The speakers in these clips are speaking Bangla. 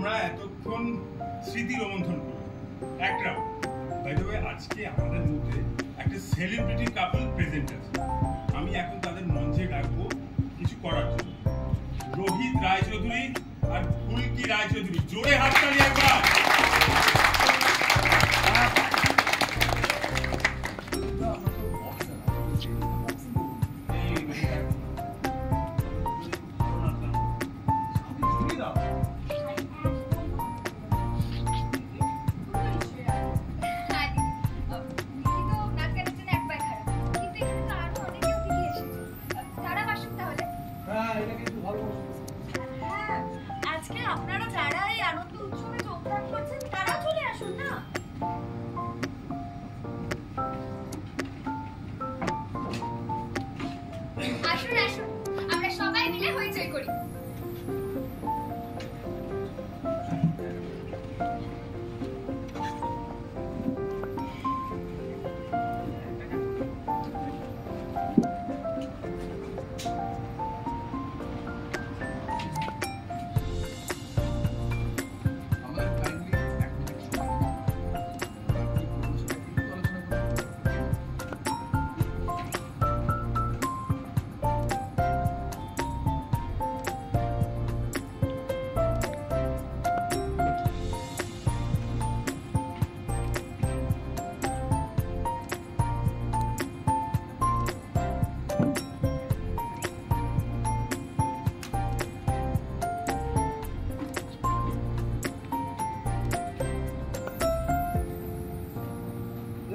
আমরা এতক্ষণ স্মৃতি রোমন্থন করলাম একটা বাই দ্য ওয়ে আজকে আমাদের মধ্যে একটা সেলিব্রিটি কাপল প্রেজেন্ট আছে। আমি এখন তাদের মঞ্চে ডাকবো কিছু করার জন্য। রোহিত রায়চৌধুরী আর ফুলকি রায়চৌধুরী, জোরে হাততালি একবার। আজকে আপনারা যারা এই আনন্দ উৎসবে যোগদান করছেন তারা চলে আসুন না। আসুন আসুন, আমরা সবাই মিলে হইচই করি।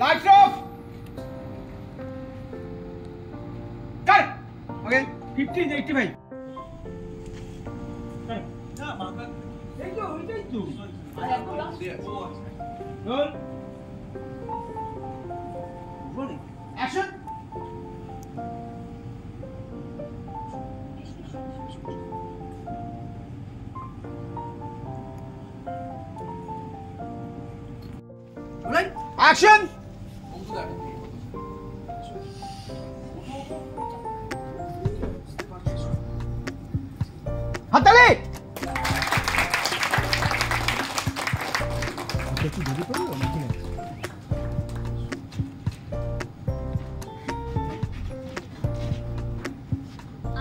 Lights off! Cut! Okay, 1585. Rolling. Action! Rolling. Action! হাততালি! একটু দেরি করবো নাকি?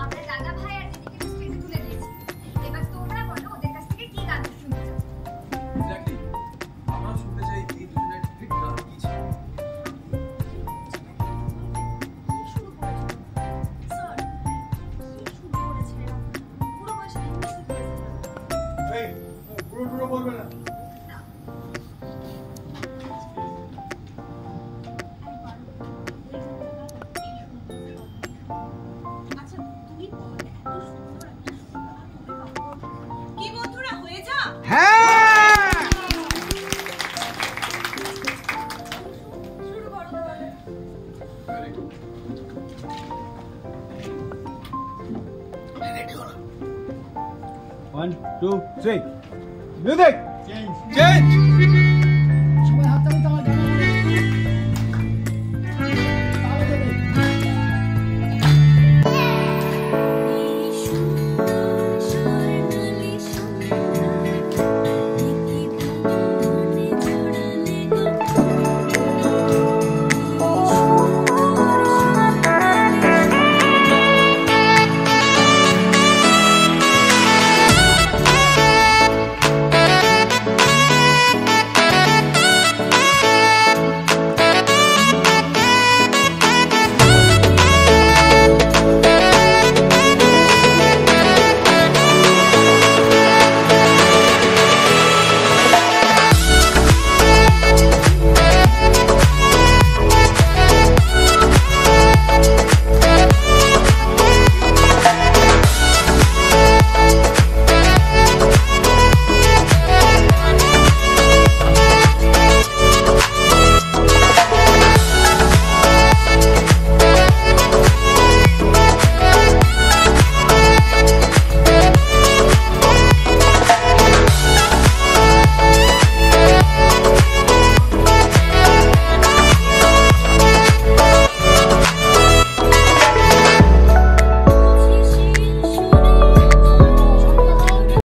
আমরা দাদা ভাই আর দিদিকে স্টেজে তুলে দিয়েছি। এবার তোমরা বলো ওদের কাছ থেকে কি গান শুনতে চাও? এক্স্যাক্টলি, আমরা শুনতে চাই এই দুজনের ঠিক গান কি ছিল। শুরু করেছো স্যার, শুরু করেছিলেন পুরো বয়সে মিউজিক করেছিলেন। এই পুরো বলবে না। আচ্ছা তুমি বলো এত সুন্দর একটা সুন্দর কি বন্ধুরা হয়ে যা। হ্যাঁ! শুরু করো তাহলে। Very good. Ready হলো? 1, 2, 3. Music! Change!